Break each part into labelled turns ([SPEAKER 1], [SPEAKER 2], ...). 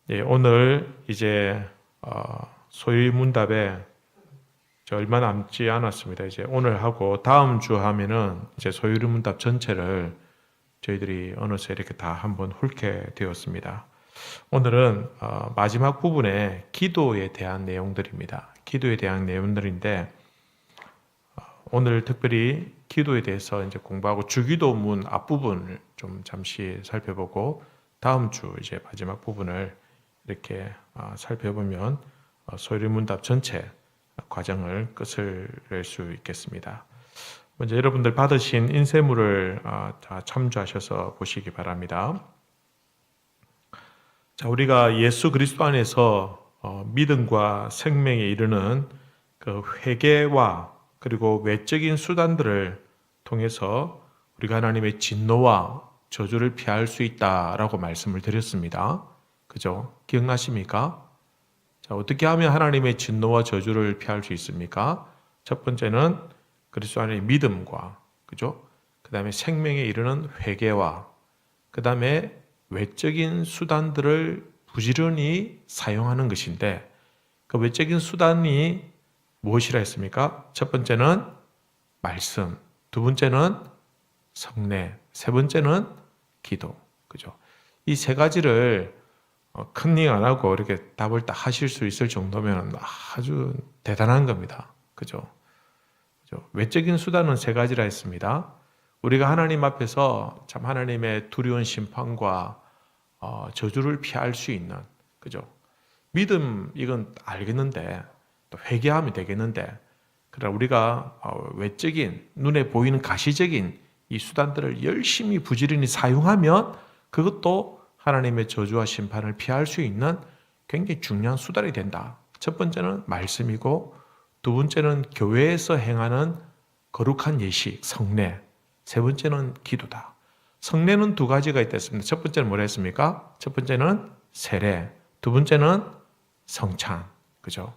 [SPEAKER 1] 예, 오늘 이제 소위 문답에 얼마 남지 않았습니다. 이제 오늘 하고 다음 주 하면은 이제 소유리 문답 전체를 저희들이 어느새 이렇게 다 한번 훑게 되었습니다. 오늘은 마지막 부분에 기도에 대한 내용들입니다. 기도에 대한 내용들인데 오늘 특별히 기도에 대해서 이제 공부하고 주기도문 앞부분을 좀 잠시 살펴보고 다음 주 이제 마지막 부분을 이렇게 살펴보면 소유리 문답 전체 과정을 끝을 낼 수 있겠습니다. 먼저 여러분들 받으신 인쇄물을 다 참조하셔서 보시기 바랍니다. 자, 우리가 예수 그리스도 안에서 믿음과 생명에 이르는 그 회개와 그리고 외적인 수단들을 통해서 우리가 하나님의 진노와 저주를 피할 수 있다라고 말씀을 드렸습니다. 그죠? 기억나십니까? 자, 어떻게 하면 하나님의 진노와 저주를 피할 수 있습니까? 첫 번째는 그리스도 안의 믿음과, 그죠? 그 다음에 생명에 이르는 회개와, 그 다음에 외적인 수단들을 부지런히 사용하는 것인데, 그 외적인 수단이 무엇이라 했습니까? 첫 번째는 말씀, 두 번째는 성례, 세 번째는 기도, 그죠? 이 세 가지를 컨닝 안 하고 이렇게 답을 딱 하실 수 있을 정도면 아주 대단한 겁니다. 그죠? 외적인 수단은 세 가지라 했습니다. 우리가 하나님 앞에서 참 하나님의 두려운 심판과 저주를 피할 수 있는, 그죠? 믿음, 이건 알겠는데, 또 회개하면 되겠는데, 그러나 우리가 외적인, 눈에 보이는 가시적인 이 수단들을 열심히 부지런히 사용하면 그것도 하나님의 저주와 심판을 피할 수 있는 굉장히 중요한 수단이 된다. 첫 번째는 말씀이고, 두 번째는 교회에서 행하는 거룩한 예식, 성례, 세 번째는 기도다. 성례는 두 가지가 있었습니다. 첫 번째는 뭐라 했습니까? 첫 번째는 세례, 두 번째는 성찬. 그죠?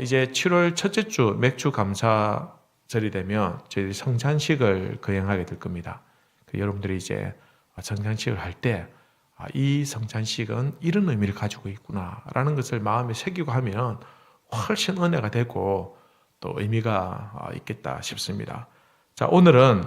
[SPEAKER 1] 이제 7월 첫째 주 맥주 감사절이 되면 저희들이 성찬식을 거행하게 될 겁니다. 여러분들이 이제 성찬식을 할 때 이 성찬식은 이런 의미를 가지고 있구나라는 것을 마음에 새기고 하면 훨씬 은혜가 되고 또 의미가 있겠다 싶습니다. 자, 오늘은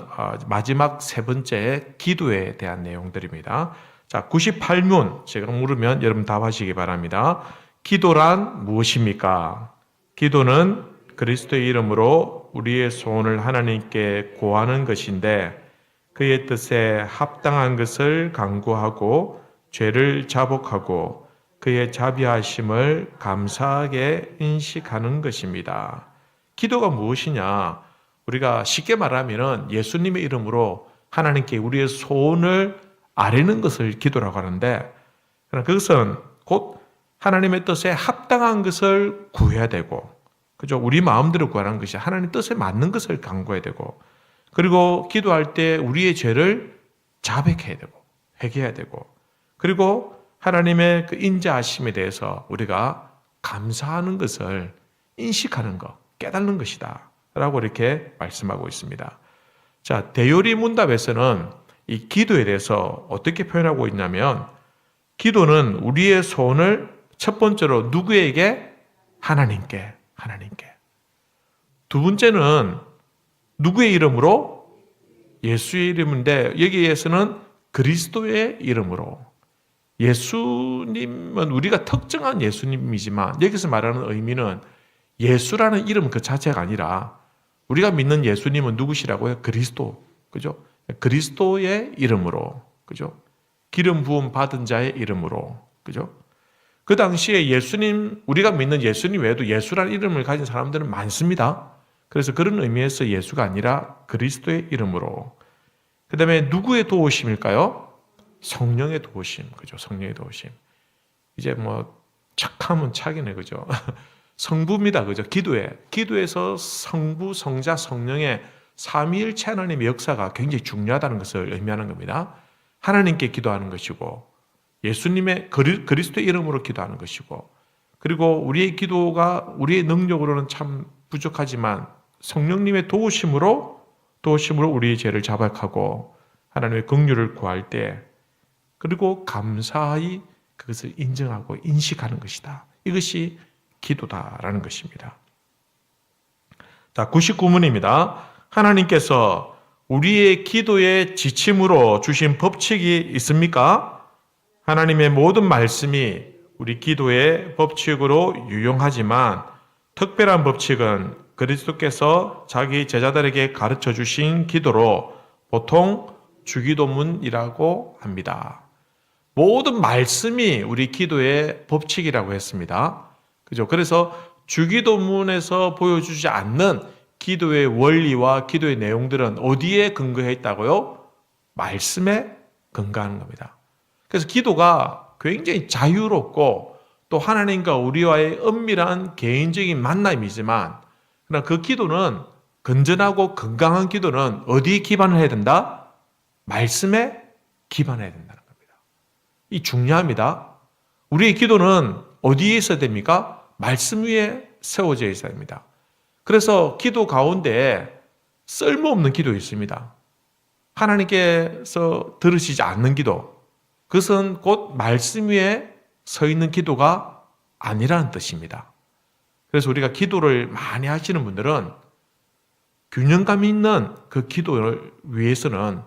[SPEAKER 1] 마지막 세 번째 기도에 대한 내용들입니다. 자, 98문 제가 물으면 여러분 답하시기 바랍니다. 기도란 무엇입니까? 기도는 그리스도의 이름으로 우리의 소원을 하나님께 고하는 것인데 그의 뜻에 합당한 것을 간구하고 죄를 자복하고 그의 자비하심을 감사하게 인식하는 것입니다. 기도가 무엇이냐? 우리가 쉽게 말하면 예수님의 이름으로 하나님께 우리의 소원을 아뢰는 것을 기도라고 하는데 그것은 곧 하나님의 뜻에 합당한 것을 구해야 되고, 그죠? 우리 마음대로 구하는 것이 하나님 뜻에 맞는 것을 간구해야 되고, 그리고 기도할 때 우리의 죄를 자백해야 되고, 회개해야 되고, 그리고 하나님의 그 인자하심에 대해서 우리가 감사하는 것을 인식하는 것, 깨닫는 것이다. 라고 이렇게 말씀하고 있습니다. 자, 대요리 문답에서는 이 기도에 대해서 어떻게 표현하고 있냐면, 기도는 우리의 소원을 첫 번째로 누구에게? 하나님께. 두 번째는 누구의 이름으로? 예수의 이름인데 여기에서는 그리스도의 이름으로. 예수님은 우리가 특정한 예수님이지만 여기서 말하는 의미는 예수라는 이름 그 자체가 아니라 우리가 믿는 예수님은 누구시라고요? 그리스도. 그죠? 그리스도의 이름으로. 그죠? 기름 부음 받은 자의 이름으로. 그죠? 그 당시에 예수님, 우리가 믿는 예수님 외에도 예수라는 이름을 가진 사람들은 많습니다. 그래서 그런 의미에서 예수가 아니라 그리스도의 이름으로. 그 다음에 누구의 도우심일까요? 성령의 도우심. 그죠? 성령의 도우심. 이제 착하면 착이네. 그죠? 성부입니다. 그죠? 기도에서 성부, 성자, 성령의 삼위일체 하나님의 역사가 굉장히 중요하다는 것을 의미하는 겁니다. 하나님께 기도하는 것이고, 예수님의 그리스도의 이름으로 기도하는 것이고, 그리고 우리의 기도가 우리의 능력으로는 참 부족하지만 성령님의 도우심으로 우리의 죄를 자백하고 하나님의 긍휼을 구할 때, 그리고 감사히 그것을 인정하고 인식하는 것이다. 이것이 기도다라는 것입니다. 자, 99문입니다. 하나님께서 우리의 기도의 지침으로 주신 법칙이 있습니까? 하나님의 모든 말씀이 우리 기도의 법칙으로 유용하지만 특별한 법칙은 그리스도께서 자기 제자들에게 가르쳐 주신 기도로 보통 주기도문이라고 합니다. 모든 말씀이 우리 기도의 법칙이라고 했습니다. 그죠? 그래서 주기도문에서 보여주지 않는 기도의 원리와 기도의 내용들은 어디에 근거해 있다고요? 말씀에 근거하는 겁니다. 그래서 기도가 굉장히 자유롭고 또 하나님과 우리와의 은밀한 개인적인 만남이지만 그러나 그 기도는 건전하고 건강한 기도는 어디에 기반을 해야 된다? 말씀에 기반해야 된다는 겁니다. 이 중요합니다. 우리의 기도는 어디에 있어야 됩니까? 말씀 위에 세워져 있어야 합니다. 그래서 기도 가운데 쓸모없는 기도 있습니다. 하나님께서 들으시지 않는 기도. 그것은 곧 말씀 위에 서 있는 기도가 아니라는 뜻입니다. 그래서 우리가 기도를 많이 하시는 분들은 균형감 있는 그 기도를 위해서는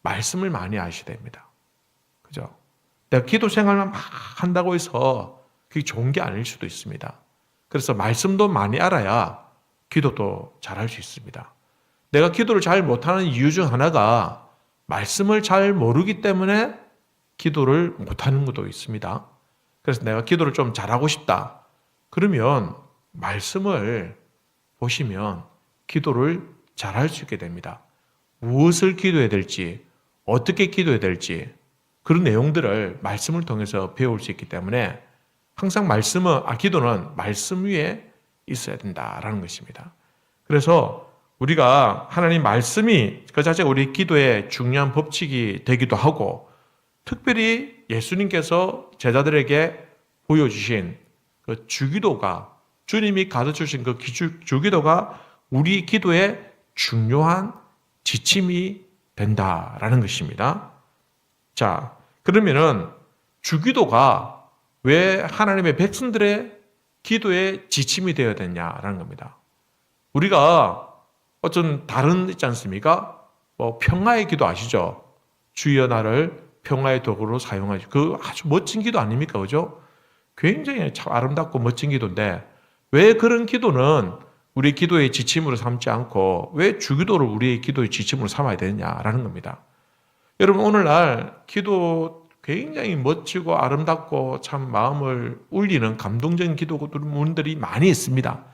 [SPEAKER 1] 말씀을 많이 하셔야 됩니다. 그죠? 내가 기도 생활만 막 한다고 해서 그게 좋은 게 아닐 수도 있습니다. 그래서 말씀도 많이 알아야 기도도 잘할 수 있습니다. 내가 기도를 잘 못하는 이유 중 하나가 말씀을 잘 모르기 때문에 기도를 못하는 것도 있습니다. 그래서 내가 기도를 좀 잘하고 싶다. 그러면 말씀을 보시면 기도를 잘할 수 있게 됩니다. 무엇을 기도해야 될지, 어떻게 기도해야 될지 그런 내용들을 말씀을 통해서 배울 수 있기 때문에 항상 기도는 말씀 위에 있어야 된다라는 것입니다. 그래서 우리가 하나님 말씀이 그 자체가 우리 기도의 중요한 법칙이 되기도 하고 특별히 예수님께서 제자들에게 보여주신 그 주기도가 주님이 가르쳐주신 그 주기도가 우리 기도의 중요한 지침이 된다라는 것입니다. 자, 그러면은 주기도가 왜 하나님의 백성들의 기도의 지침이 되어야 되냐라는 겁니다. 우리가 어떤 다른 있지 않습니까? 평화의 기도 아시죠? 주여 나를 평화의 도구로 사용하시. 그 아주 멋진 기도 아닙니까? 그죠? 굉장히 참 아름답고 멋진 기도인데 왜 그런 기도는 우리 기도의 지침으로 삼지 않고 왜 주기도를 우리의 기도의 지침으로 삼아야 되느냐라는 겁니다. 여러분 오늘날 기도 굉장히 멋지고 아름답고 참 마음을 울리는 감동적인 기도문들이 많이 있습니다.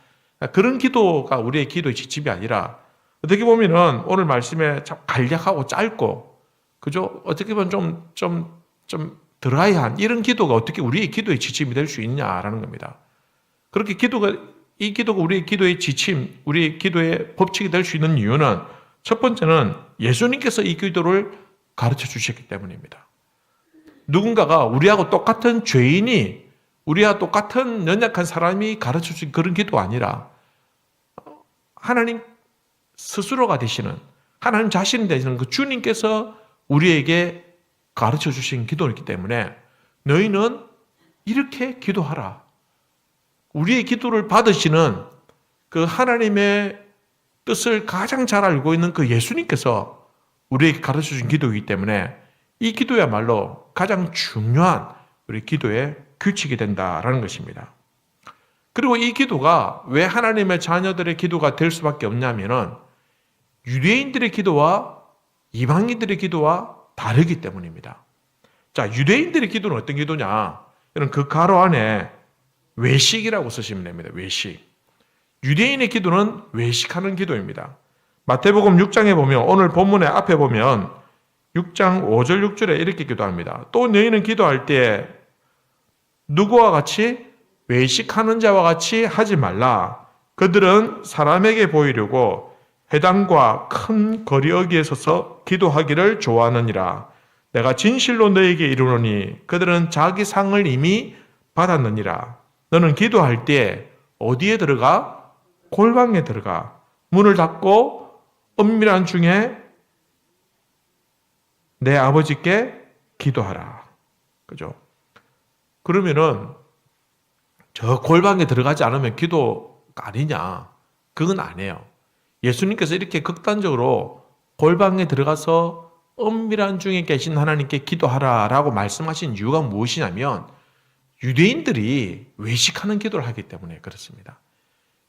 [SPEAKER 1] 그런 기도가 우리의 기도의 지침이 아니라 어떻게 보면은 오늘 말씀에 참 간략하고 짧고 그죠? 어떻게 보면 좀 드라이한 이런 기도가 어떻게 우리의 기도의 지침이 될 수 있냐라는 겁니다. 그렇게 이 기도가 우리의 기도의 지침, 우리의 기도의 법칙이 될 수 있는 이유는 첫 번째는 예수님께서 이 기도를 가르쳐 주셨기 때문입니다. 누군가가 우리하고 똑같은 죄인이 우리와 똑같은 연약한 사람이 가르쳐 주신 그런 기도가 아니라 하나님 스스로가 되시는 하나님 자신이 되시는 그 주님께서 우리에게 가르쳐 주신 기도이기 때문에 너희는 이렇게 기도하라. 우리의 기도를 받으시는 그 하나님의 뜻을 가장 잘 알고 있는 그 예수님께서 우리에게 가르쳐 주신 기도이기 때문에 이 기도야말로 가장 중요한 우리 기도의 규칙이 된다라는 것입니다. 그리고 이 기도가 왜 하나님의 자녀들의 기도가 될 수밖에 없냐면은 유대인들의 기도와 이방인들의 기도와 다르기 때문입니다. 자, 유대인들의 기도는 어떤 기도냐? 이런 그 가로 안에 외식이라고 쓰시면 됩니다. 외식. 유대인의 기도는 외식하는 기도입니다. 마태복음 6장에 보면 오늘 본문의 앞에 보면 6장 5절 6절에 이렇게 기도합니다. 또 너희는 기도할 때 누구와 같이 외식하는 자와 같이 하지 말라. 그들은 사람에게 보이려고 회당과 큰 거리 어귀에 서서 기도하기를 좋아하느니라. 내가 진실로 너에게 이르노니 그들은 자기 상을 이미 받았느니라. 너는 기도할 때 어디에 들어가? 골방에 들어가. 문을 닫고 은밀한 중에 내 아버지께 기도하라. 그죠? 그러면은 저 골방에 들어가지 않으면 기도가 아니냐? 그건 아니에요. 예수님께서 이렇게 극단적으로 골방에 들어가서 은밀한 중에 계신 하나님께 기도하라라고 말씀하신 이유가 무엇이냐면 유대인들이 외식하는 기도를 하기 때문에 그렇습니다.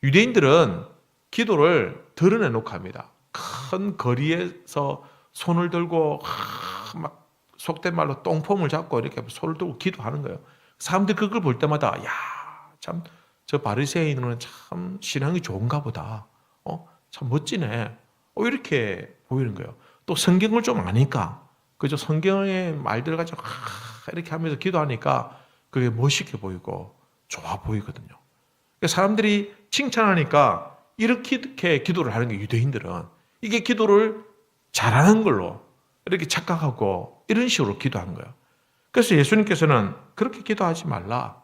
[SPEAKER 1] 유대인들은 기도를 드러내놓고 합니다. 큰 거리에서 손을 들고 막 속된 말로 똥폼을 잡고 이렇게 손을 들고 기도하는 거예요. 사람들이 그걸 볼 때마다 야, 참 저 바리새인은 참 신앙이 좋은가 보다. 참 멋지네. 이렇게 보이는 거예요. 또 성경을 좀 아니까 그죠? 성경의 말들 가지고 이렇게 하면서 기도하니까 그게 멋있게 보이고 좋아 보이거든요. 그러니까 사람들이 칭찬하니까 이렇게 기도를 하는 게 유대인들은 이게 기도를 잘하는 걸로 이렇게 착각하고 이런 식으로 기도하는 거예요. 그래서 예수님께서는 그렇게 기도하지 말라.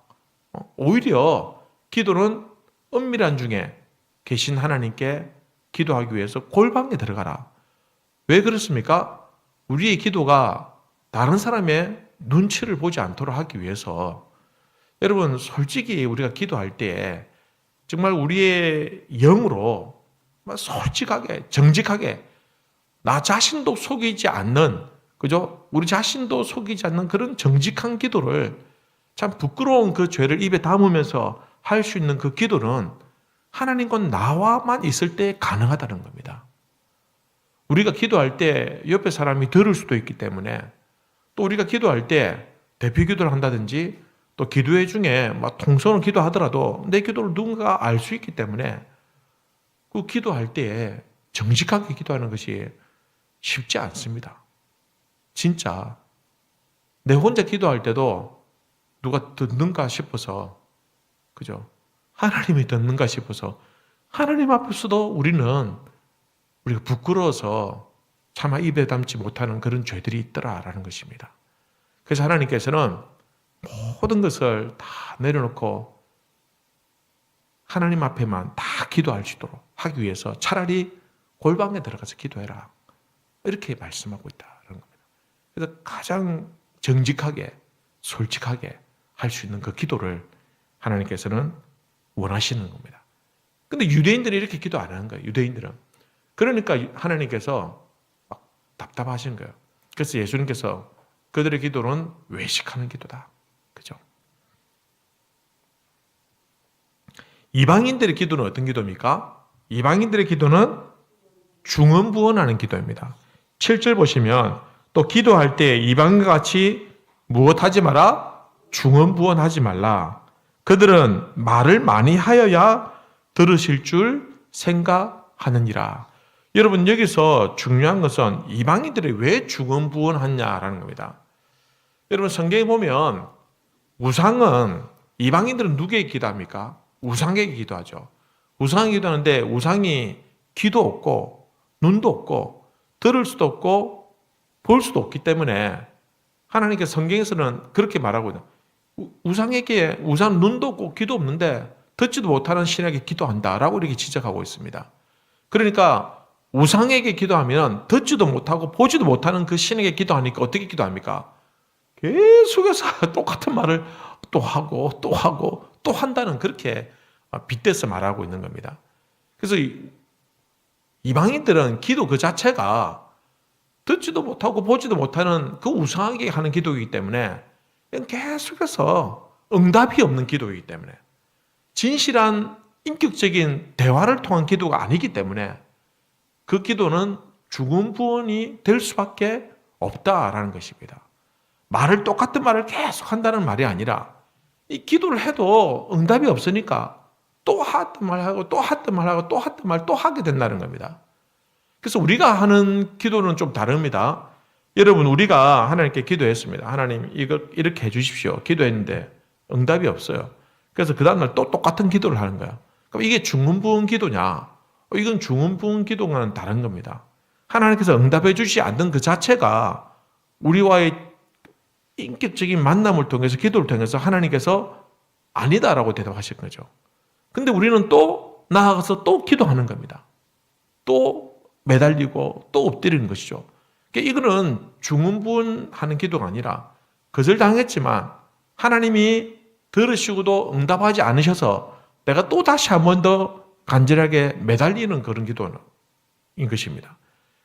[SPEAKER 1] 오히려 기도는 은밀한 중에 계신 하나님께 기도하기 위해서 골방에 들어가라. 왜 그렇습니까? 우리의 기도가 다른 사람의 눈치를 보지 않도록 하기 위해서 여러분 솔직히 우리가 기도할 때 정말 우리의 영으로 솔직하게 정직하게 나 자신도 속이지 않는 그죠? 우리 자신도 속이지 않는 그런 정직한 기도를 참 부끄러운 그 죄를 입에 담으면서 할 수 있는 그 기도는 하나님과 나와만 있을 때 가능하다는 겁니다. 우리가 기도할 때 옆에 사람이 들을 수도 있기 때문에 또 우리가 기도할 때 대피 기도를 한다든지 또 기도회 중에 막 통성으로 기도하더라도 내 기도를 누군가 알 수 있기 때문에 그 기도할 때 정직하게 기도하는 것이 쉽지 않습니다. 진짜 내 혼자 기도할 때도 누가 듣는가 싶어서 그죠? 하나님이 듣는가 싶어서 하나님 앞에서도 우리가 부끄러워서 차마 입에 담지 못하는 그런 죄들이 있더라라는 것입니다. 그래서 하나님께서는 모든 것을 다 내려놓고 하나님 앞에만 다 기도할 수 있도록 하기 위해서 차라리 골방에 들어가서 기도해라. 이렇게 말씀하고 있다는 겁니다. 그래서 가장 정직하게 솔직하게 할 수 있는 그 기도를 하나님께서는 원하시는 겁니다. 근데 유대인들이 이렇게 기도 안 하는 거예요. 유대인들은. 그러니까 하나님께서 막 답답하신 거예요. 그래서 예수님께서 그들의 기도는 외식하는 기도다. 그죠? 이방인들의 기도는 어떤 기도입니까? 이방인들의 기도는 중언부언하는 기도입니다. 7절 보시면 또 기도할 때 이방인과 같이 무엇하지 마라? 중언부언하지 말라. 그들은 말을 많이 하여야 들으실 줄 생각하느니라. 여러분 여기서 중요한 것은 이방인들이 왜 중언부언하냐라는 겁니다. 여러분 성경에 보면 우상은 이방인들은 누구에게 기도합니까? 우상에게 기도하죠. 우상에게 기도하는데 우상이 귀도 없고 눈도 없고 들을 수도 없고 볼 수도 없기 때문에 하나님께서 성경에서는 그렇게 말하고 있다. 우상에게 우상 눈도 없고 귀도 없는데 듣지도 못하는 신에게 기도한다라고 이렇게 지적하고 있습니다. 그러니까 우상에게 기도하면 듣지도 못하고 보지도 못하는 그 신에게 기도하니까 어떻게 기도합니까? 계속해서 똑같은 말을 또 하고 또 하고 또 한다는 그렇게 빗대서 말하고 있는 겁니다. 그래서 이방인들은 기도 그 자체가 듣지도 못하고 보지도 못하는 그 우상에게 하는 기도이기 때문에 계속해서 응답이 없는 기도이기 때문에 진실한 인격적인 대화를 통한 기도가 아니기 때문에 그 기도는 중언부언이 될 수밖에 없다라는 것입니다. 똑같은 말을 계속 한다는 말이 아니라 이 기도를 해도 응답이 없으니까 또 하던 말하고 또 하던 말하고 또 하던 말 또 하게 된다는 겁니다. 그래서 우리가 하는 기도는 좀 다릅니다. 여러분 우리가 하나님께 기도했습니다. 하나님 이거 이렇게 해주십시오. 기도했는데 응답이 없어요. 그래서 그 다음날 또 똑같은 기도를 하는 거야. 그럼 이게 중언부언 기도냐? 이건 중언부언 기도와는 다른 겁니다. 하나님께서 응답해 주시지 않는 그 자체가 우리와의 인격적인 만남을 통해서 기도를 통해서 하나님께서 아니다라고 대답하실 거죠. 근데 우리는 또 나아가서 또 기도하는 겁니다. 또 매달리고 또 엎드리는 것이죠. 그러니까 이거는 중언부언하는 기도가 아니라 거절당했지만 하나님이 들으시고도 응답하지 않으셔서 내가 또 다시 한 번 더 간절하게 매달리는 그런 기도인 것입니다.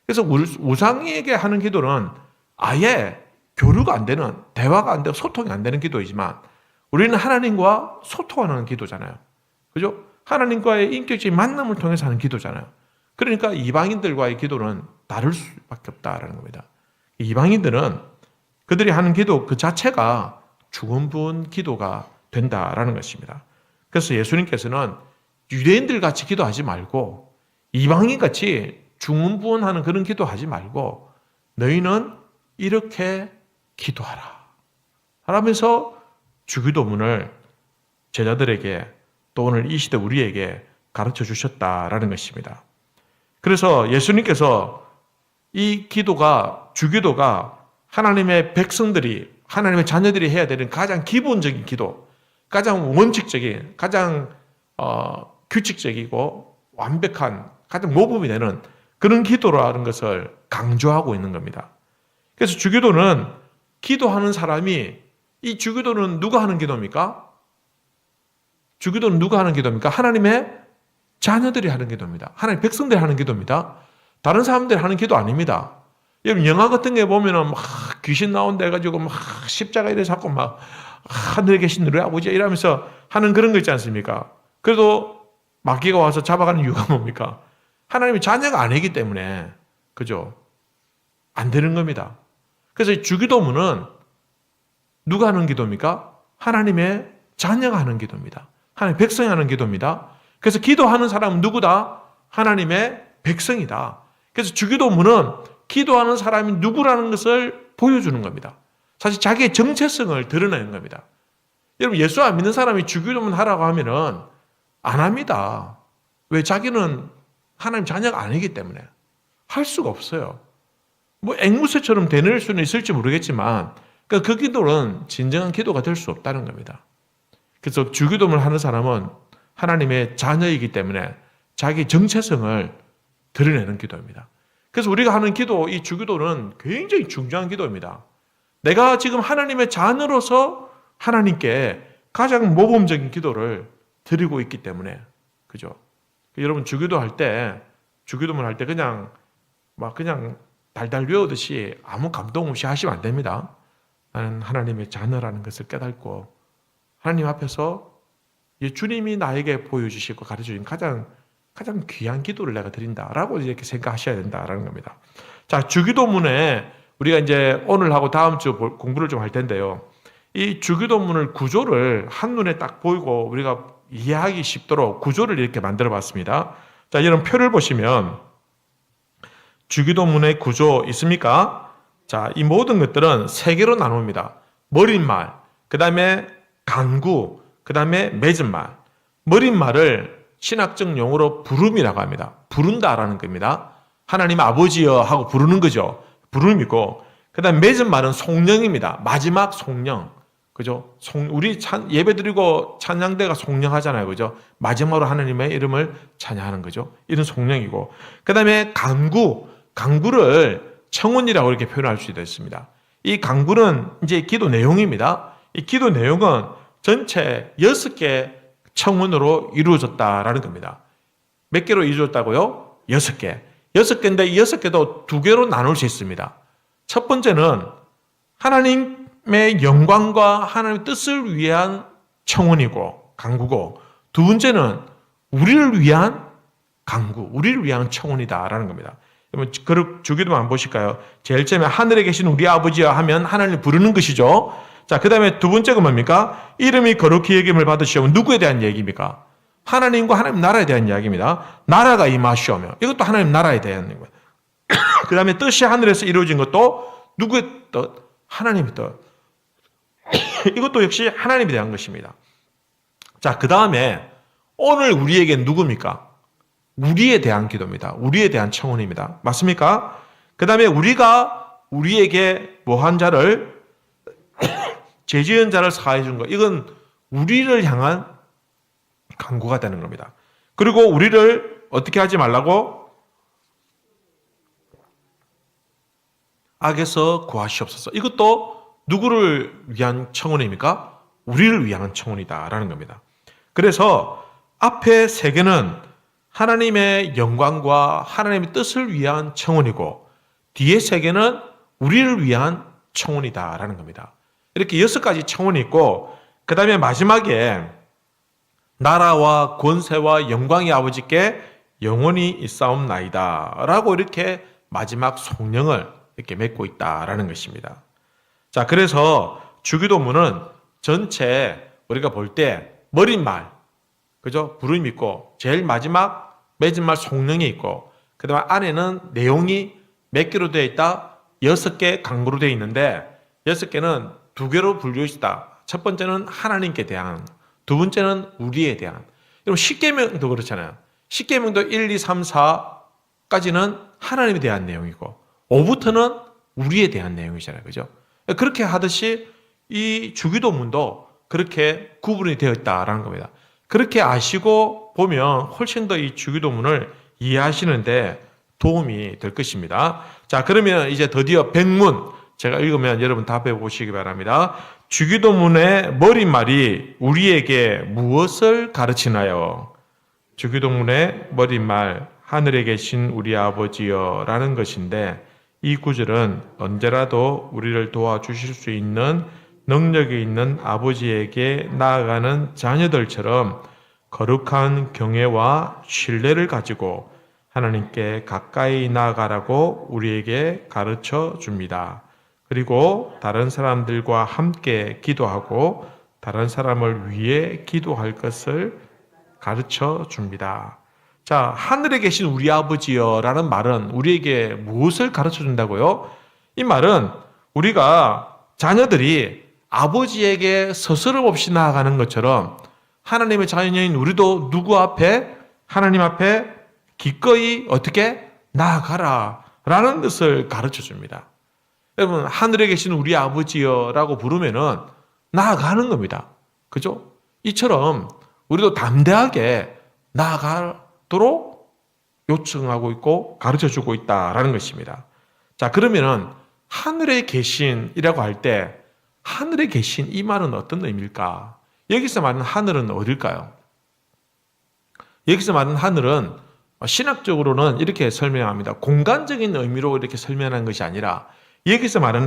[SPEAKER 1] 그래서 우상에게 하는 기도는 아예 교류가 안 되는, 대화가 안 되고 소통이 안 되는 기도이지만 우리는 하나님과 소통하는 기도잖아요. 그죠? 하나님과의 인격적인 만남을 통해서 하는 기도잖아요. 그러니까 이방인들과의 기도는 다를 수밖에 없다라는 겁니다. 이방인들은 그들이 하는 기도 그 자체가 죽음 부은 기도가 된다라는 것입니다. 그래서 예수님께서는 유대인들 같이 기도하지 말고 이방인 같이 죽음 부은하는 그런 기도하지 말고 너희는 이렇게 기도하라 하라면서 주기도문을 제자들에게 또 오늘 이 시대 우리에게 가르쳐 주셨다라는 것입니다. 그래서 예수님께서 이 기도가, 주기도가 하나님의 백성들이, 하나님의 자녀들이 해야 되는 가장 기본적인 기도, 가장 원칙적인, 가장 규칙적이고 완벽한, 가장 모범이 되는 그런 기도라는 것을 강조하고 있는 겁니다. 그래서 주기도는 기도하는 사람이, 이 주기도는 누가 하는 기도입니까? 주기도는 누가 하는 기도입니까? 하나님의 자녀들이 하는 기도입니다. 하나님 백성들이 하는 기도입니다. 다른 사람들이 하는 기도 아닙니다. 여러분 영화 같은 게 보면은 막 귀신 나온다 해가지고 막 십자가 이래 잡고 막 하늘에 계신 우리 아버지 이러면서 하는 그런 거 있지 않습니까? 그래도 마귀가 와서 잡아가는 이유가 뭡니까? 하나님이 자녀가 아니기 때문에, 그죠? 안 되는 겁니다. 그래서 주기도문은 누가 하는 기도입니까? 하나님의 자녀가 하는 기도입니다. 하나님 백성이 하는 기도입니다. 그래서 기도하는 사람은 누구다? 하나님의 백성이다. 그래서 주기도문은 기도하는 사람이 누구라는 것을 보여주는 겁니다. 사실 자기의 정체성을 드러내는 겁니다. 여러분 예수 안 믿는 사람이 주기도문 하라고 하면은 안 합니다. 왜? 자기는 하나님 자녀가 아니기 때문에 할 수가 없어요. 뭐 앵무새처럼 되뇌일 수는 있을지 모르겠지만 그 기도는 진정한 기도가 될 수 없다는 겁니다. 그래서 주기도문을 하는 사람은 하나님의 자녀이기 때문에 자기 정체성을 드러내는 기도입니다. 그래서 우리가 하는 기도, 이 주기도는 굉장히 중요한 기도입니다. 내가 지금 하나님의 자녀로서 하나님께 가장 모범적인 기도를 드리고 있기 때문에, 그죠? 여러분 주기도문 할 때 그냥 달달 외우듯이 아무 감동 없이 하시면 안 됩니다. 나는 하나님의 자녀라는 것을 깨닫고 하나님 앞에서 주님이 나에게 보여주시고 가르쳐주신 가장 귀한 기도를 내가 드린다라고 이렇게 생각하셔야 된다라는 겁니다. 자, 주기도문에 우리가 이제 오늘하고 다음 주 공부를 좀 할 텐데요. 이 주기도문을 구조를 한눈에 딱 보이고 우리가 이해하기 쉽도록 구조를 이렇게 만들어 봤습니다. 자, 이런 표를 보시면 주기도문의 구조 있습니까? 자, 이 모든 것들은 세 개로 나눕니다. 머릿말, 그 다음에 간구, 그 다음에 맺은 말. 머릿말을 신학적 용어로 부름이라고 합니다. 부른다라는 겁니다. 하나님 아버지여 하고 부르는 거죠. 부름이고, 그 다음에 맺은 말은 송령입니다. 마지막 송령. 그죠? 우리 예배 드리고 찬양대가 송령하잖아요. 그죠? 마지막으로 하나님의 이름을 찬양하는 거죠. 이런 송령이고. 그 다음에 강구를 청혼이라고 이렇게 표현할 수도 있습니다. 이 강구는 이제 기도 내용입니다. 이 기도 내용은 전체 6개 청혼으로 이루어졌다라는 겁니다. 몇 개로 이루어졌다고요? 6개. 6개인데 이 6개도 2개로 나눌 수 있습니다. 첫 번째는 하나님의 영광과 하나님의 뜻을 위한 청혼이고 강구고, 두 번째는 우리를 위한 강구, 우리를 위한 청혼이다라는 겁니다. 그럼 주기도문 한번 보실까요? 제일 처음에 하늘에 계신 우리 아버지야 하면 하나님을 부르는 것이죠. 자, 그 다음에 두 번째가 뭡니까? 이름이 거룩히 여김을 받으시오면 누구에 대한 얘기입니까? 하나님과 하나님 나라에 대한 이야기입니다. 나라가 임하시오며, 이것도 하나님 나라에 대한 얘기입니다. 그 다음에 뜻이 하늘에서 이루어진 것도 누구의 뜻? 하나님의 뜻. 이것도 역시 하나님에 대한 것입니다. 자, 그 다음에 오늘 우리에게 누굽니까? 우리에 대한 기도입니다. 우리에 대한 청혼입니다. 맞습니까? 그 다음에 우리가 우리에게 뭐한 자를 죄 지은 자를 사하여 준 것, 이건 우리를 향한 강구가 되는 겁니다. 그리고 우리를 어떻게 하지 말라고? 악에서 구하시옵소서. 이것도 누구를 위한 청혼입니까? 우리를 위한 청혼이다라는 겁니다. 그래서 앞에 세 개는 하나님의 영광과 하나님의 뜻을 위한 청혼이고 뒤에 세 개는 우리를 위한 청혼이다라는 겁니다. 이렇게 6가지 청혼이 있고 그 다음에 마지막에 나라와 권세와 영광이 아버지께 영원히 있사옵나이다 라고 이렇게 마지막 송령을 이렇게 맺고 있다라는 것입니다. 자, 그래서 주기도문은 전체 우리가 볼 때 머릿말, 그죠? 부름이 있고 제일 마지막 맺은 말 송령이 있고 그 다음에 안에는 내용이 몇 개로 되어 있다? 6개 강구로 되어 있는데 6개는 2개로 분류해 있다. 첫 번째는 하나님께 대한, 두 번째는 우리에 대한. 여러분 십계명도 그렇잖아요. 십계명도 1, 2, 3, 4까지는 하나님에 대한 내용이고 5부터는 우리에 대한 내용이잖아요. 그죠? 그렇게 하듯이 이 주기도문도 그렇게 구분이 되어 있다라는 겁니다. 그렇게 아시고 보면 훨씬 더 이 주기도문을 이해하시는데 도움이 될 것입니다. 자, 그러면 이제 드디어 백문 제가 읽으면 여러분 답해 보시기 바랍니다. 주기도문의 머릿말이 우리에게 무엇을 가르치나요? 주기도문의 머릿말 하늘에 계신 우리 아버지여 라는 것인데 이 구절은 언제라도 우리를 도와주실 수 있는 능력이 있는 아버지에게 나아가는 자녀들처럼 거룩한 경외와 신뢰를 가지고 하나님께 가까이 나아가라고 우리에게 가르쳐 줍니다. 그리고 다른 사람들과 함께 기도하고 다른 사람을 위해 기도할 것을 가르쳐 줍니다. 자, 하늘에 계신 우리 아버지여 라는 말은 우리에게 무엇을 가르쳐 준다고요? 이 말은 우리가 자녀들이 아버지에게 스스럼 없이 나아가는 것처럼 하나님의 자녀인 우리도 누구 앞에? 하나님 앞에 기꺼이 어떻게? 나아가라 라는 뜻을 가르쳐 줍니다. 여러분 하늘에 계신 우리 아버지여 라고 부르면은 나아가는 겁니다. 그죠? 이처럼 우리도 담대하게 나아가도록 요청하고 있고 가르쳐 주고 있다라는 것입니다. 자, 그러면은 하늘에 계신이라고 할 때 하늘에 계신 이 말은 어떤 의미일까? 여기서 말하는 하늘은 어딜까요? 여기서 말하는 하늘은 신학적으로는 이렇게 설명합니다. 공간적인 의미로 이렇게 설명하는 것이 아니라 여기서 말하는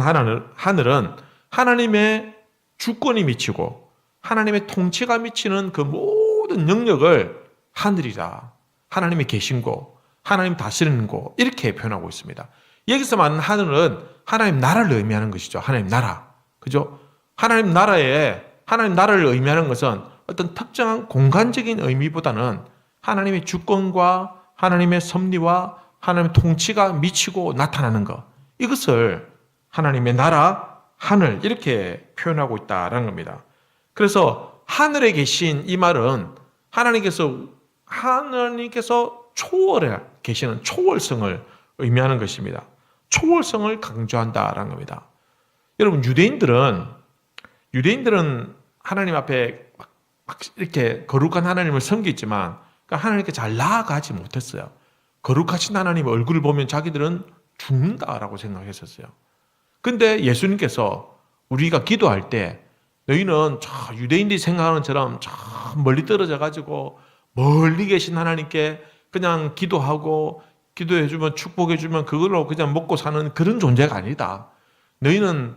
[SPEAKER 1] 하늘은 하나님의 주권이 미치고 하나님의 통치가 미치는 그 모든 영역을 하늘이다. 하나님이 계신 곳, 하나님 다스리는 곳 이렇게 표현하고 있습니다. 여기서 말하는 하늘은 하나님 나라를 의미하는 것이죠. 하나님 나라. 그죠? 하나님 나라를 의미하는 것은 어떤 특정한 공간적인 의미보다는 하나님의 주권과 하나님의 섭리와 하나님의 통치가 미치고 나타나는 것. 이것을 하나님의 나라, 하늘 이렇게 표현하고 있다라는 겁니다. 그래서 하늘에 계신 이 말은 하나님께서 초월에 계시는 초월성을 의미하는 것입니다. 초월성을 강조한다라는 겁니다. 여러분 유대인들은 하나님 앞에 막 이렇게 거룩한 하나님을 섬기지만 하나님께 잘 나아가지 못했어요. 거룩하신 하나님 얼굴을 보면 자기들은 죽는다라고 생각했었어요. 근데 예수님께서 우리가 기도할 때 너희는 유대인들이 생각하는 것처럼 저 멀리 떨어져 가지고 멀리 계신 하나님께 그냥 기도하고 기도해주면 축복해주면 그걸로 그냥 먹고 사는 그런 존재가 아니다. 너희는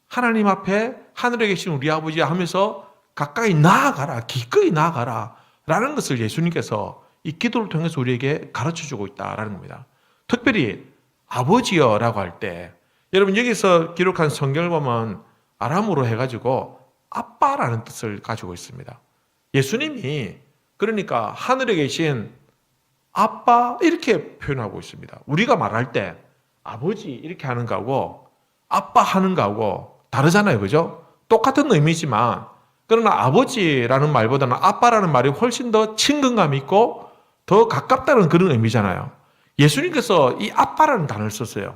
[SPEAKER 1] 하나님 앞에 하늘에 계신 우리 아버지 하면서 가까이 나아가라, 기꺼이 나아가라 라는 것을 예수님께서 이 기도를 통해서 우리에게 가르쳐주고 있다라는 겁니다. 특별히 아버지여 라고 할 때 여러분 여기서 기록한 성경을 보면 아람어로 해가지고 아빠라는 뜻을 가지고 있습니다. 예수님이 그러니까 하늘에 계신 아빠 이렇게 표현하고 있습니다. 우리가 말할 때 아버지 이렇게 하는 거하고 아빠 하는 거하고 다르잖아요. 그죠? 똑같은 의미지만 그러나 아버지라는 말보다는 아빠라는 말이 훨씬 더 친근감 있고 더 가깝다는 그런 의미잖아요. 예수님께서 이 아빠라는 단어를 썼어요.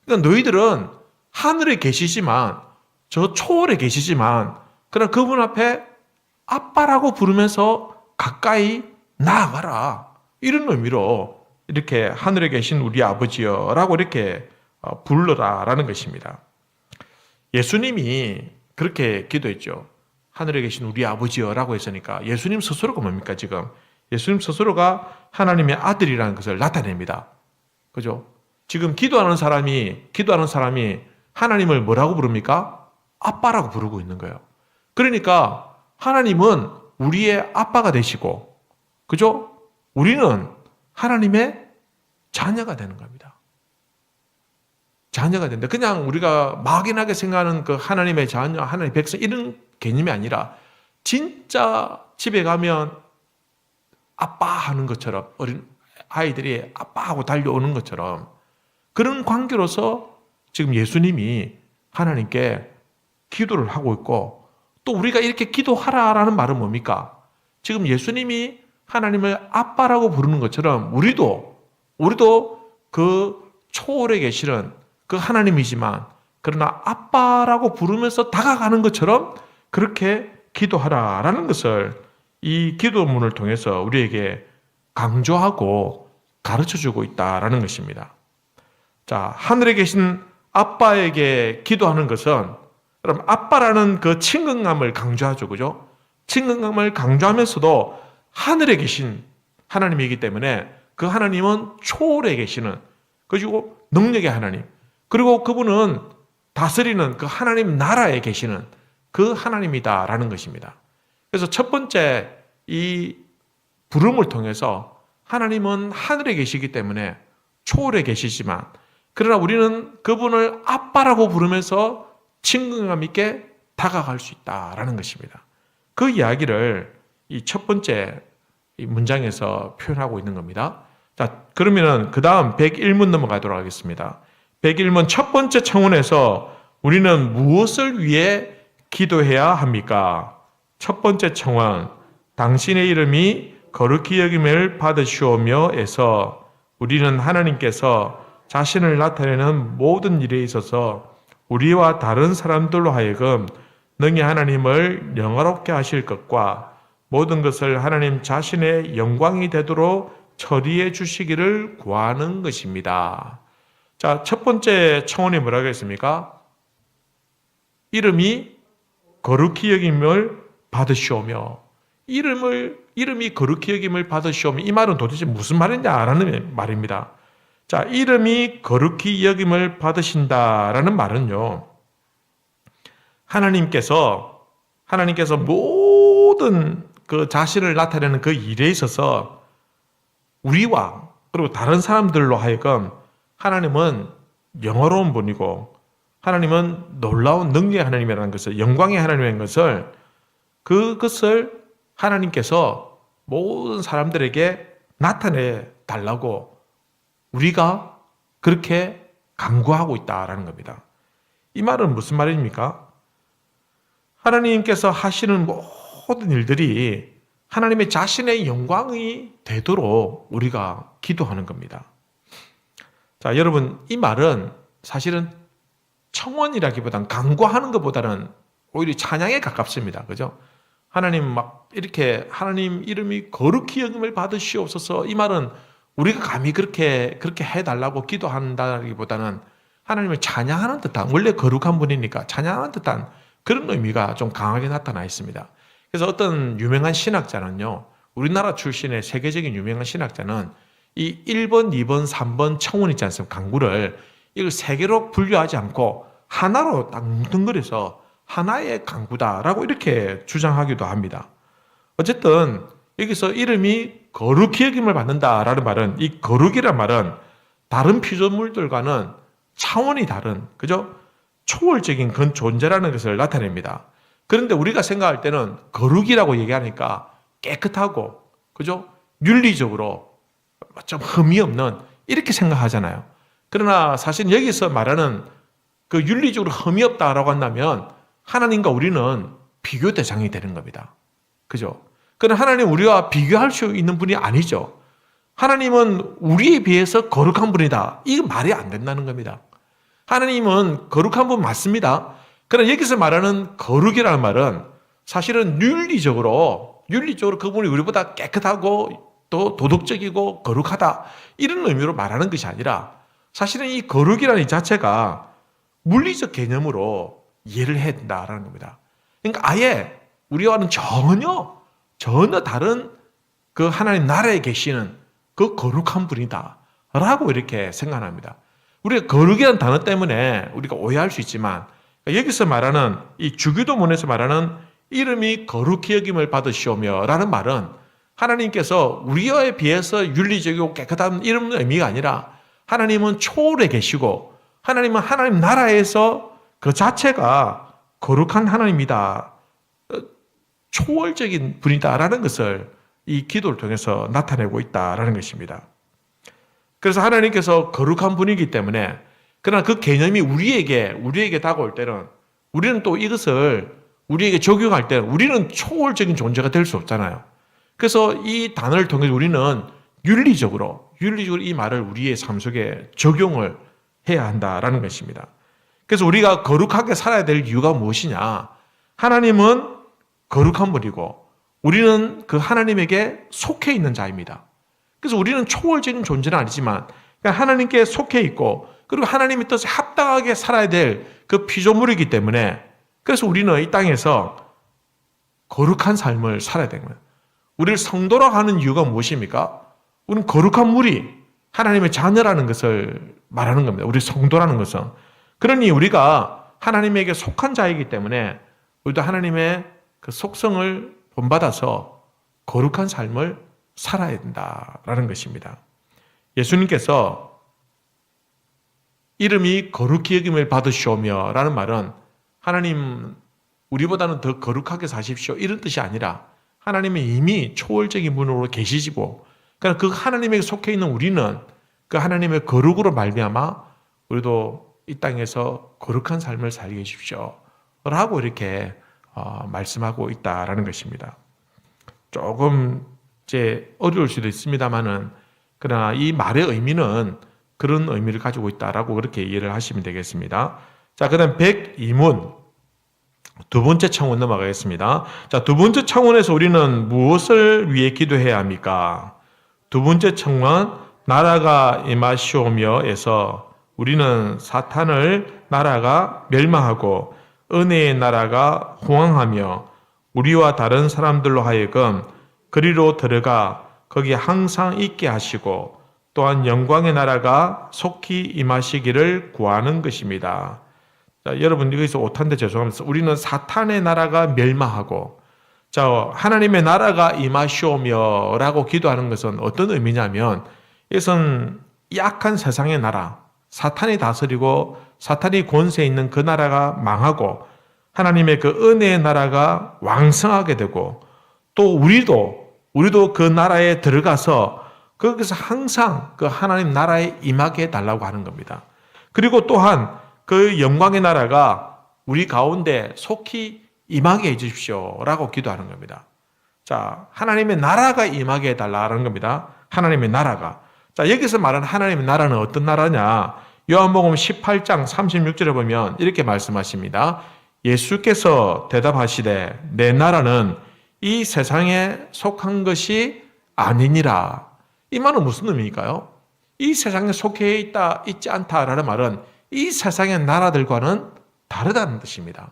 [SPEAKER 1] 그러니까 너희들은 하늘에 계시지만 저 초월에 계시지만 그러나 그분 앞에 아빠라고 부르면서 가까이 나아가라. 이런 의미로 이렇게 하늘에 계신 우리 아버지여 라고 이렇게 불러라 라는 것입니다. 예수님이 그렇게 기도했죠. 하늘에 계신 우리 아버지여라고 했으니까 예수님 스스로가 뭡니까 지금? 예수님 스스로가 하나님의 아들이라는 것을 나타냅니다. 그죠? 지금 기도하는 사람이 하나님을 뭐라고 부릅니까? 아빠라고 부르고 있는 거예요. 그러니까 하나님은 우리의 아빠가 되시고, 그죠? 우리는 하나님의 자녀가 되는 겁니다. 자녀가 된다. 그냥 우리가 막연하게 생각하는 그 하나님의 자녀, 하나님의 백성 이런 개념이 아니라 진짜 집에 가면 아빠 하는 것처럼 어린 아이들이 아빠하고 달려오는 것처럼 그런 관계로서 지금 예수님이 하나님께 기도를 하고 있고, 또 우리가 이렇게 기도하라라는 말은 뭡니까? 지금 예수님이 하나님을 아빠라고 부르는 것처럼 우리도 그 초월에 계시는 그 하나님이지만 그러나 아빠라고 부르면서 다가가는 것처럼 그렇게 기도하라라는 것을 이 기도문을 통해서 우리에게 강조하고 가르쳐주고 있다라는 것입니다. 자, 하늘에 계신 아빠에게 기도하는 것은 그럼 아빠라는 그 친근감을 강조하죠. 그죠? 친근감을 강조하면서도 하늘에 계신 하나님이기 때문에 그 하나님은 초월에 계시는, 그리고 능력의 하나님, 그리고 그분은 다스리는 그 하나님 나라에 계시는 그 하나님이다라는 것입니다. 그래서 첫 번째 이 부름을 통해서 하나님은 하늘에 계시기 때문에 초월에 계시지만 그러나 우리는 그분을 아빠라고 부르면서 친근감 있게 다가갈 수 있다라는 것입니다. 그 이야기를 이 첫 번째 이 문장에서 표현하고 있는 겁니다. 자, 그러면은 그 다음 101문 넘어가도록 하겠습니다. 101문 첫 번째 청원에서 우리는 무엇을 위해 기도해야 합니까? 첫 번째 청원, 당신의 이름이 거룩히 여김을 받으시오며에서 우리는 하나님께서 자신을 나타내는 모든 일에 있어서 우리와 다른 사람들로 하여금 능히 하나님을 영화롭게 하실 것과 모든 것을 하나님 자신의 영광이 되도록 처리해 주시기를 구하는 것입니다. 자, 첫 번째 청원이 뭐라고 했습니까? 이름이 거룩히 여김을 받으시오며, 이름이 거룩히 여김을 받으시오며, 이 말은 도대체 무슨 말이냐라는 말입니다. 자, 이름이 거룩히 여김을 받으신다라는 말은요, 하나님께서 모든 그 자신을 나타내는 그 일에 있어서 우리와 그리고 다른 사람들로 하여금 하나님은 영화로운 분이고 하나님은 놀라운 능력의 하나님이라는 것을, 영광의 하나님이라는 것을, 그것을 하나님께서 모든 사람들에게 나타내 달라고 우리가 그렇게 강구하고 있다라는 겁니다. 이 말은 무슨 말입니까? 하나님께서 하시는 모든 일들이 하나님의 자신의 영광이 되도록 우리가 기도하는 겁니다. 자, 여러분, 이 말은 사실은 청원이라기보다는 강구하는 것보다는 오히려 찬양에 가깝습니다. 그죠? 하나님 막 이렇게 하나님 이름이 거룩히 여김을 받으시옵소서, 이 말은 우리가 감히 그렇게 해달라고 기도한다기보다는 하나님을 찬양하는 듯한, 원래 거룩한 분이니까 찬양하는 듯한 그런 의미가 좀 강하게 나타나 있습니다. 그래서 어떤 유명한 신학자는요, 우리나라 출신의 세계적인 유명한 신학자는 이 1번, 2번, 3번 청원 있지 않습니까? 강구를 이걸 세 개로 분류하지 않고 하나로 딱 뭉뚱그려서 하나의 강구다라고 이렇게 주장하기도 합니다. 어쨌든 여기서 이름이 거룩히 여김을 받는다라는 말은, 이 거룩이란 말은 다른 피조물들과는 차원이 다른, 그죠? 초월적인 그런 존재라는 것을 나타냅니다. 그런데 우리가 생각할 때는 거룩이라고 얘기하니까 깨끗하고, 그죠? 윤리적으로 좀 흠이 없는, 이렇게 생각하잖아요. 그러나 사실 여기서 말하는 그 윤리적으로 흠이 없다라고 한다면 하나님과 우리는 비교 대상이 되는 겁니다. 그죠? 그러나 하나님 우리와 비교할 수 있는 분이 아니죠. 하나님은 우리에 비해서 거룩한 분이다. 이거 말이 안 된다는 겁니다. 하나님은 거룩한 분 맞습니다. 그러나 여기서 말하는 거룩이라는 말은 사실은 윤리적으로 그분이 우리보다 깨끗하고 또 도덕적이고 거룩하다, 이런 의미로 말하는 것이 아니라 사실은 이 거룩이라는 이 자체가 물리적 개념으로 이해를 해야 된다라는 겁니다. 그러니까 아예 우리와는 전혀 다른 그 하나님 나라에 계시는 그 거룩한 분이다 라고 이렇게 생각합니다. 우리가 거룩이라는 단어 때문에 우리가 오해할 수 있지만, 여기서 말하는 이 주기도문에서 말하는 이름이 거룩히 여김을 받으시오며 라는 말은 하나님께서 우리에 비해서 윤리적이고 깨끗한 이런 의미가 아니라 하나님은 초월해 계시고 하나님은 하나님 나라에서 그 자체가 거룩한 하나님이다, 초월적인 분이다라는 것을 이 기도를 통해서 나타내고 있다라는 것입니다. 그래서 하나님께서 거룩한 분이기 때문에, 그러나 그 개념이 우리에게 다가올 때는 우리는 또 이것을 우리에게 적용할 때는 우리는 초월적인 존재가 될 수 없잖아요. 그래서 이 단어를 통해 우리는 윤리적으로 이 말을 우리의 삶 속에 적용을 해야 한다라는 것입니다. 그래서 우리가 거룩하게 살아야 될 이유가 무엇이냐? 하나님은 거룩한 분이고 우리는 그 하나님에게 속해 있는 자입니다. 그래서 우리는 초월적인 존재는 아니지만 하나님께 속해 있고, 그리고 하나님의 뜻에 합당하게 살아야 될 그 피조물이기 때문에, 그래서 우리는 이 땅에서 거룩한 삶을 살아야 되는 거예요. 우리를 성도라고 하는 이유가 무엇입니까? 우리는 거룩한 무리, 하나님의 자녀라는 것을 말하는 겁니다. 우리 성도라는 것은. 그러니 우리가 하나님에게 속한 자이기 때문에 우리도 하나님의 그 속성을 본받아서 거룩한 삶을 살아야 된다라는 것입니다. 예수님께서 이름이 거룩히 여김을 받으시오며 라는 말은 하나님 우리보다는 더 거룩하게 사십시오 이런 뜻이 아니라 하나님은 이미 초월적인 분으로 계시지고, 그러니까 그 하나님에게 속해 있는 우리는 그 하나님의 거룩으로 말미암아 우리도 이 땅에서 거룩한 삶을 살게 해주십시오 라고 이렇게 말씀하고 있다라는 것입니다. 조금 이제 어려울 수도 있습니다만은, 그러나 이 말의 의미는 그런 의미를 가지고 있다라고 그렇게 이해를 하시면 되겠습니다. 자, 그다음 102문 두 번째 청원 넘어가겠습니다. 자, 두 번째 청원에서 우리는 무엇을 위해 기도해야 합니까? 두 번째 청원, 나라가 임하시오며에서 우리는 사탄을 나라가 멸망하고 은혜의 나라가 호황하며 우리와 다른 사람들로 하여금 그리로 들어가 거기 항상 있게 하시고 또한 영광의 나라가 속히 임하시기를 구하는 것입니다. 자, 여러분 여기서 오탄데 죄송합니다. 우리는 사탄의 나라가 멸망하고, 자, 하나님의 나라가 임하시오며 라고 기도하는 것은 어떤 의미냐면, 이것은 약한 세상의 나라, 사탄이 다스리고 사탄이 권세 있는 그 나라가 망하고 하나님의 그 은혜의 나라가 왕성하게 되고, 또 우리도 그 나라에 들어가서 거기서 항상 그 하나님 나라에 임하게 해달라고 하는 겁니다. 그리고 또한 그 영광의 나라가 우리 가운데 속히 임하게 해주십시오 라고 기도하는 겁니다. 자, 하나님의 나라가 임하게 해달라는 겁니다. 하나님의 나라가. 자, 여기서 말하는 하나님의 나라는 어떤 나라냐? 요한복음 18장 36절에 보면 이렇게 말씀하십니다. 예수께서 대답하시되 내 나라는 이 세상에 속한 것이 아니니라. 이 말은 무슨 의미일까요? 이 세상에 속해 있지 않다라는 말은 이 세상의 나라들과는 다르다는 뜻입니다.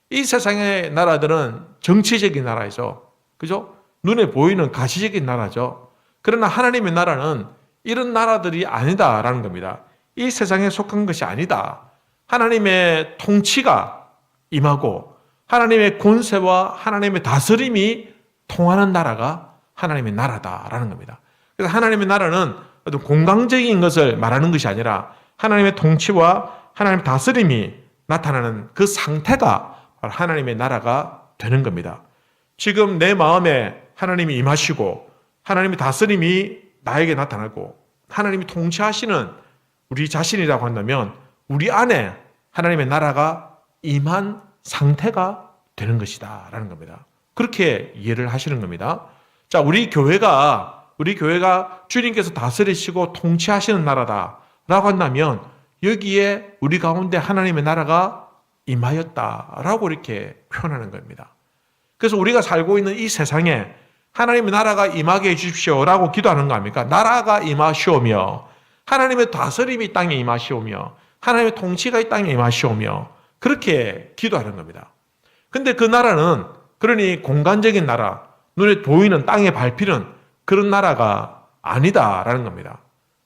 [SPEAKER 1] 이 세상의 나라들은 정치적인 나라이죠. 그죠? 눈에 보이는 가시적인 나라죠. 그러나 하나님의 나라는 이런 나라들이 아니다라는 겁니다. 이 세상에 속한 것이 아니다. 하나님의 통치가 임하고 하나님의 권세와 하나님의 다스림이 통하는 나라가 하나님의 나라다라는 겁니다. 그래서 하나님의 나라는 어떤 공간적인 것을 말하는 것이 아니라 하나님의 통치와 하나님의 다스림이 나타나는 그 상태가 바로 하나님의 나라가 되는 겁니다. 지금 내 마음에 하나님이 임하시고 하나님의 다스림이 나에게 나타나고 하나님이 통치하시는 우리 자신이라고 한다면 우리 안에 하나님의 나라가 임한 상태가 되는 것이다 라는 겁니다. 그렇게 이해를 하시는 겁니다. 자, 우리 교회가 주님께서 다스리시고 통치하시는 나라다라고 한다면 여기에 우리 가운데 하나님의 나라가 임하였다라고 이렇게 표현하는 겁니다. 그래서 우리가 살고 있는 이 세상에 하나님의 나라가 임하게 해주십시오라고 기도하는 거 아닙니까? 나라가 임하시오며 하나님의 다스림이 이 땅에 임하시오며 하나님의 통치가 이 땅에 임하시오며 그렇게 기도하는 겁니다. 근데 그 나라는 그러니 공간적인 나라, 눈에 보이는 땅에 밟히는 그런 나라가 아니다라는 겁니다.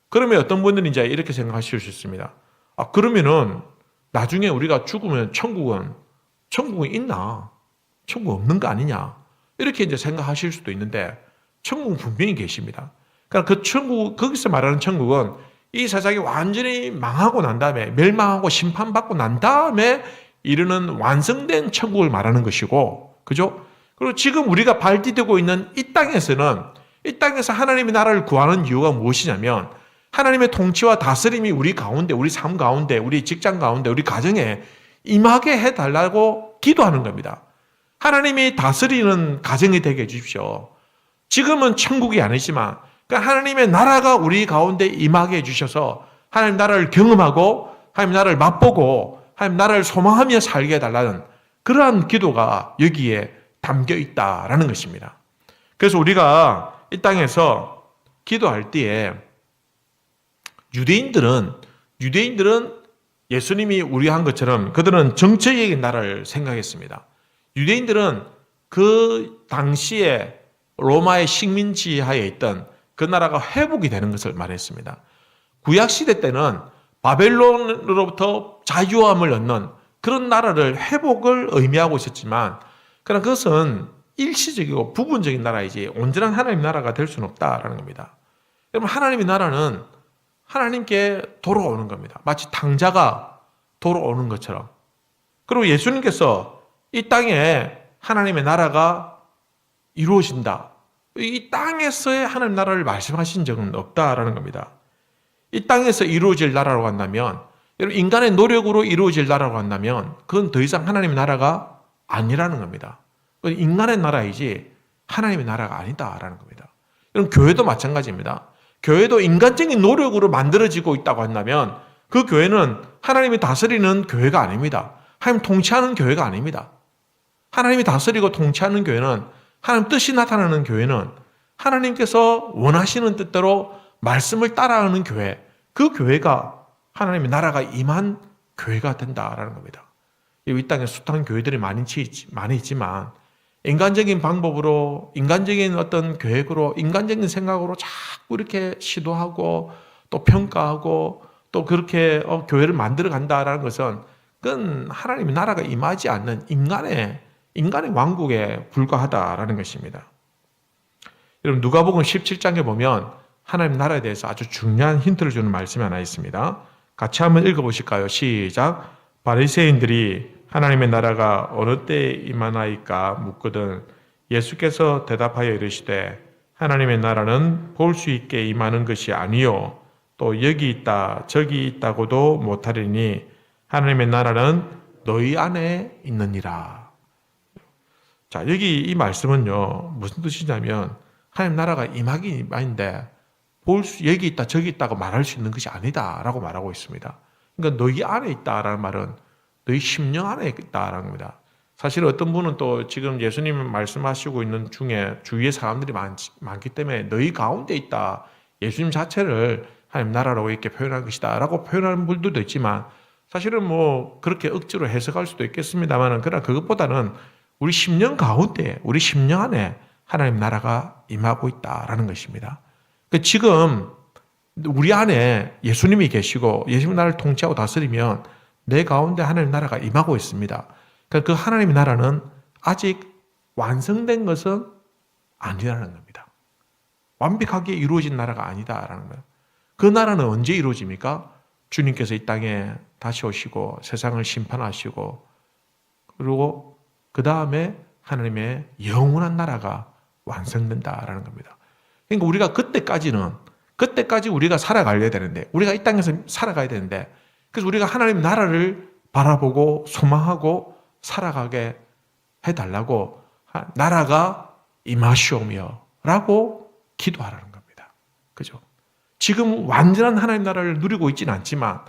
[SPEAKER 1] 그러면 어떤 분들은 이제 이렇게 생각하실 수 있습니다. 그러면은 나중에 우리가 죽으면 천국은 있나? 천국 없는 거 아니냐? 이렇게 이제 생각하실 수도 있는데 천국은 분명히 계십니다. 그러니까 그 천국, 거기서 말하는 천국은 이 세상이 완전히 망하고 난 다음에, 멸망하고 심판받고 난 다음에 이르는 완성된 천국을 말하는 것이고, 그죠? 그리고 지금 우리가 발디디고 있는 이 땅에서 하나님의 나라를 구하는 이유가 무엇이냐면, 하나님의 통치와 다스림이 우리 가운데, 우리 삶 가운데, 우리 직장 가운데, 우리 가정에 임하게 해달라고 기도하는 겁니다. 하나님이 다스리는 가정이 되게 해주십시오. 지금은 천국이 아니지만, 그러니까 하나님의 나라가 우리 가운데 임하게 해주셔서 하나님 나라를 경험하고 하나님 나라를 맛보고 하나님 나라를 소망하며 살게 해달라는 그러한 기도가 여기에 담겨 있다라는 것입니다. 그래서 우리가 이 땅에서 기도할 때에 유대인들은 예수님이 우리한 것처럼 그들은 정치적인 나라를 생각했습니다. 유대인들은 그 당시에 로마의 식민지 하에 있던 그 나라가 회복이 되는 것을 말했습니다. 구약시대 때는 바벨론으로부터 자유함을 얻는 그런 나라를 회복을 의미하고 있었지만, 그러나 그것은 일시적이고 부분적인 나라이지 온전한 하나님의 나라가 될 수는 없다라는 겁니다. 여러분, 하나님의 나라는 하나님께 돌아오는 겁니다. 마치 탕자가 돌아오는 것처럼. 그리고 예수님께서 이 땅에 하나님의 나라가 이루어진다. 이 땅에서의 하나님 나라를 말씀하신 적은 없다라는 겁니다. 이 땅에서 이루어질 나라로 한다면, 여러분, 인간의 노력으로 이루어질 나라로 한다면 그건 더 이상 하나님의 나라가 아니라는 겁니다. 인간의 나라이지 하나님의 나라가 아니다라는 겁니다. 여러분, 교회도 마찬가지입니다. 교회도 인간적인 노력으로 만들어지고 있다고 한다면 그 교회는 하나님이 다스리는 교회가 아닙니다. 하나님 통치하는 교회가 아닙니다. 하나님이 다스리고 통치하는 교회는, 하나님 뜻이 나타나는 교회는 하나님께서 원하시는 뜻대로 말씀을 따라가는 교회, 그 교회가 하나님의 나라가 임한 교회가 된다라는 겁니다. 이 땅에 숱한 교회들이 많이 있지만 인간적인 방법으로, 인간적인 어떤 계획으로, 인간적인 생각으로 자꾸 이렇게 시도하고 또 평가하고 또 그렇게 교회를 만들어 간다라는 것은 그건 하나님의 나라가 임하지 않는 인간의 왕국에 불과하다라는 것입니다. 여러분, 누가복음 17장에 보면 하나님 나라에 대해서 아주 중요한 힌트를 주는 말씀이 하나 있습니다. 같이 한번 읽어보실까요? 시작. 바리새인들이 하나님의 나라가 어느 때에 임하나이까 묻거든 예수께서 대답하여 이르시되 하나님의 나라는 볼 수 있게 임하는 것이 아니요 또 여기 있다 저기 있다고도 못하리니 하나님의 나라는 너희 안에 있느니라. 자, 여기 이 말씀은요, 무슨 뜻이냐면 하나님 나라가 임하긴 임하는데 여기 있다 저기 있다고 말할 수 있는 것이 아니다라고 말하고 있습니다. 그러니까 너희 안에 있다라는 말은 너희 심령 안에 있다라는 겁니다. 사실 어떤 분은 또 지금 예수님 말씀하시고 있는 중에 주위에 사람들이 많기 때문에 너희 가운데 있다, 예수님 자체를 하나님 나라라고 이렇게 표현한 것이다 라고 표현하는 분들도 있지만, 사실은 뭐 그렇게 억지로 해석할 수도 있겠습니다만, 그러나 그것보다는 우리 심령 가운데, 우리 심령 안에 하나님 나라가 임하고 있다라는 것입니다. 지금 우리 안에 예수님이 계시고 예수님 나라를 통치하고 다스리면 내 가운데 하나님 나라가 임하고 있습니다. 그러니까 그 하나님의 나라는 아직 완성된 것은 아니라는 겁니다. 완벽하게 이루어진 나라가 아니다라는 거예요. 그 나라는 언제 이루어집니까? 주님께서 이 땅에 다시 오시고 세상을 심판하시고, 그리고 그 다음에 하나님의 영원한 나라가 완성된다라는 겁니다. 그러니까 우리가 그때까지 우리가 살아가야 되는데, 우리가 이 땅에서 살아가야 되는데, 그래서 우리가 하나님 나라를 바라보고 소망하고 살아가게 해달라고 나라가 임하시오며 라고 기도하라는 겁니다. 그죠? 지금 완전한 하나님 나라를 누리고 있지는 않지만,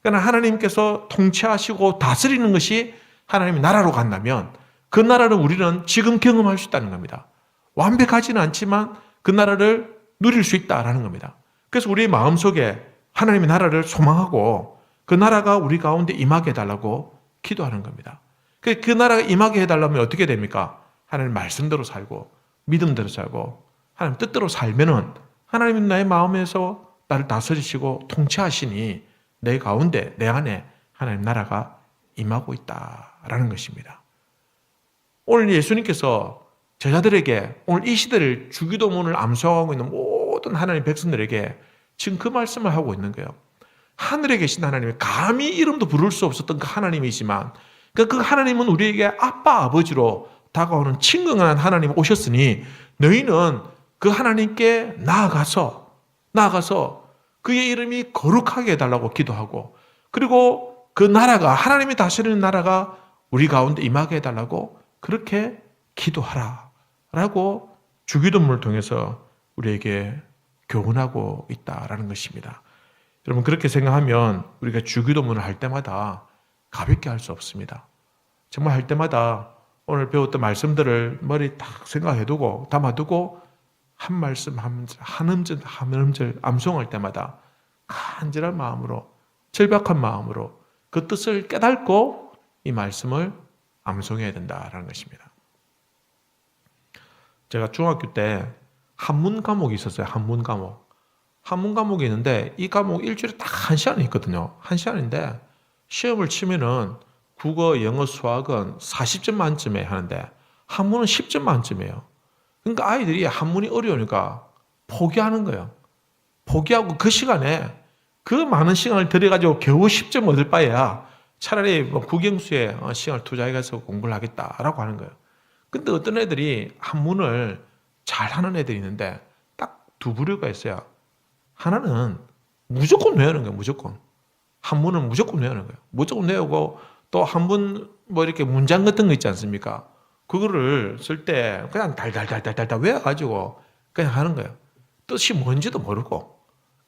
[SPEAKER 1] 그러나 하나님께서 통치하시고 다스리는 것이 하나님의 나라로 간다면 그 나라를 우리는 지금 경험할 수 있다는 겁니다. 완벽하지는 않지만 그 나라를 누릴 수 있다라는 겁니다. 그래서 우리의 마음속에 하나님의 나라를 소망하고 그 나라가 우리 가운데 임하게 해달라고 기도하는 겁니다. 그 나라가 임하게 해달라면 어떻게 됩니까? 하나님 말씀대로 살고 믿음대로 살고 하나님 뜻대로 살면은 하나님은 나의 마음에서 나를 다스리시고 통치하시니 내 가운데 내 안에 하나님 나라가 임하고 있다라는 것입니다. 오늘 예수님께서 제자들에게 오늘 이 시대를 주기도문을 암송하고 있는 모든 하나님 백성들에게 지금 그 말씀을 하고 있는 거예요. 하늘에 계신 하나님이 감히 이름도 부를 수 없었던 그 하나님이지만 그 하나님은 우리에게 아빠 아버지로 다가오는 친근한 하나님 오셨으니 너희는 그 하나님께 나아가서 그의 이름이 거룩하게 해달라고 기도하고 그리고 그 나라가 하나님이 다스리는 나라가 우리 가운데 임하게 해달라고 그렇게 기도하라 라고 주기도문을 통해서 우리에게 교훈하고 있다라는 것입니다. 여러분 그렇게 생각하면 우리가 주기도문을 할 때마다 가볍게 할 수 없습니다. 정말 할 때마다 오늘 배웠던 말씀들을 머리에 딱 생각해두고 담아두고 한 말씀 한 음절 암송할 때마다 간절한 마음으로 절박한 마음으로 그 뜻을 깨닫고 이 말씀을 암송해야 된다라는 것입니다. 제가 중학교 때 한문 과목이 있었어요. 한문 과목이 있는데 이 과목 일주일에 딱 1시간이 있거든요. 1시간인데 시험을 치면은 국어, 영어, 수학은 40점 만점에 하는데 한문은 10점 만점이에요. 그러니까 아이들이 한문이 어려우니까 포기하는 거예요. 포기하고 그 시간에 그 많은 시간을 들여가지고 겨우 10점 얻을 바에야 차라리 뭐 국영수에 시간을 투자해서 공부를 하겠다라고 하는 거예요. 근데 어떤 애들이 한문을 잘하는 애들이 있는데 딱 두 부류가 있어요. 하나는 무조건 외우는 거예요. 무조건. 한문은 무조건 외우는 거예요. 무조건 외우고 또 한문 뭐 이렇게 문장 같은 거 있지 않습니까? 그거를 쓸 때 그냥 달달달달달달 외워가지고 그냥 하는 거예요. 뜻이 뭔지도 모르고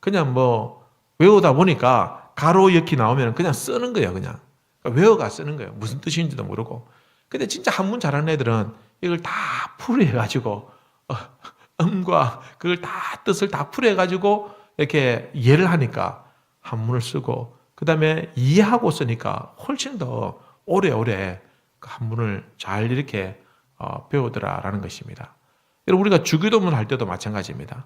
[SPEAKER 1] 그냥 뭐 외우다 보니까 가로 역기 나오면 그냥 쓰는 거예요. 그냥 외워가 쓰는 거예요. 무슨 뜻인지도 모르고. 근데 진짜 한문 잘하는 애들은 이걸 다 풀이해가지고 음과 그걸 다 뜻을 다 풀이해가지고 이렇게 이해를 하니까 한문을 쓰고 그 다음에 이해하고 쓰니까 훨씬 더 오래오래 그 한문을 잘 이렇게 배우더라라는 것입니다. 여러분 우리가 주기도문 할 때도 마찬가지입니다.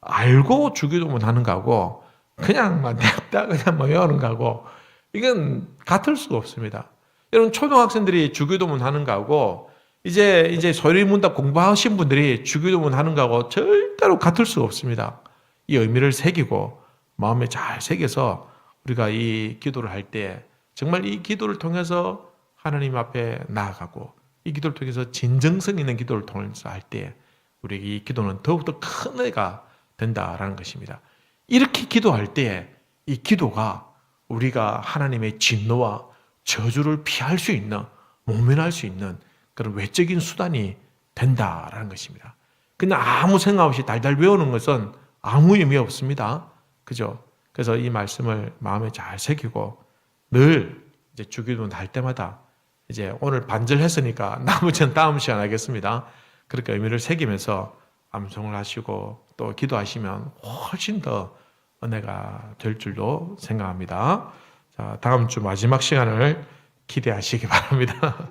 [SPEAKER 1] 알고 주기도문 하는 거하고 그냥 냅다 그냥 외우는 거하고 이건 같을 수가 없습니다. 여러분 초등학생들이 주기도문 하는 거하고 이제 소리문답 공부하신 분들이 주기도문 하는 거하고 절대로 같을 수가 없습니다. 이 의미를 새기고 마음에 잘 새겨서 우리가 이 기도를 할 때 정말 이 기도를 통해서 하나님 앞에 나아가고 이 기도를 통해서 진정성 있는 기도를 통해서 할 때 우리에게 이 기도는 더욱더 큰 은혜가 된다라는 것입니다. 이렇게 기도할 때 이 기도가 우리가 하나님의 진노와 저주를 피할 수 있는, 모면할 수 있는 그런 외적인 수단이 된다라는 것입니다. 그냥 아무 생각 없이 달달 외우는 것은 아무 의미 없습니다. 그죠? 그래서 이 말씀을 마음에 잘 새기고 늘 이제 주기도문 할 때마다 이제 오늘 반절했으니까 나머지는 다음 시간 하겠습니다. 그렇게 의미를 새기면서 암송을 하시고 또 기도하시면 훨씬 더 은혜가 될 줄로 생각합니다. 자, 다음 주 마지막 시간을 기대하시기 바랍니다.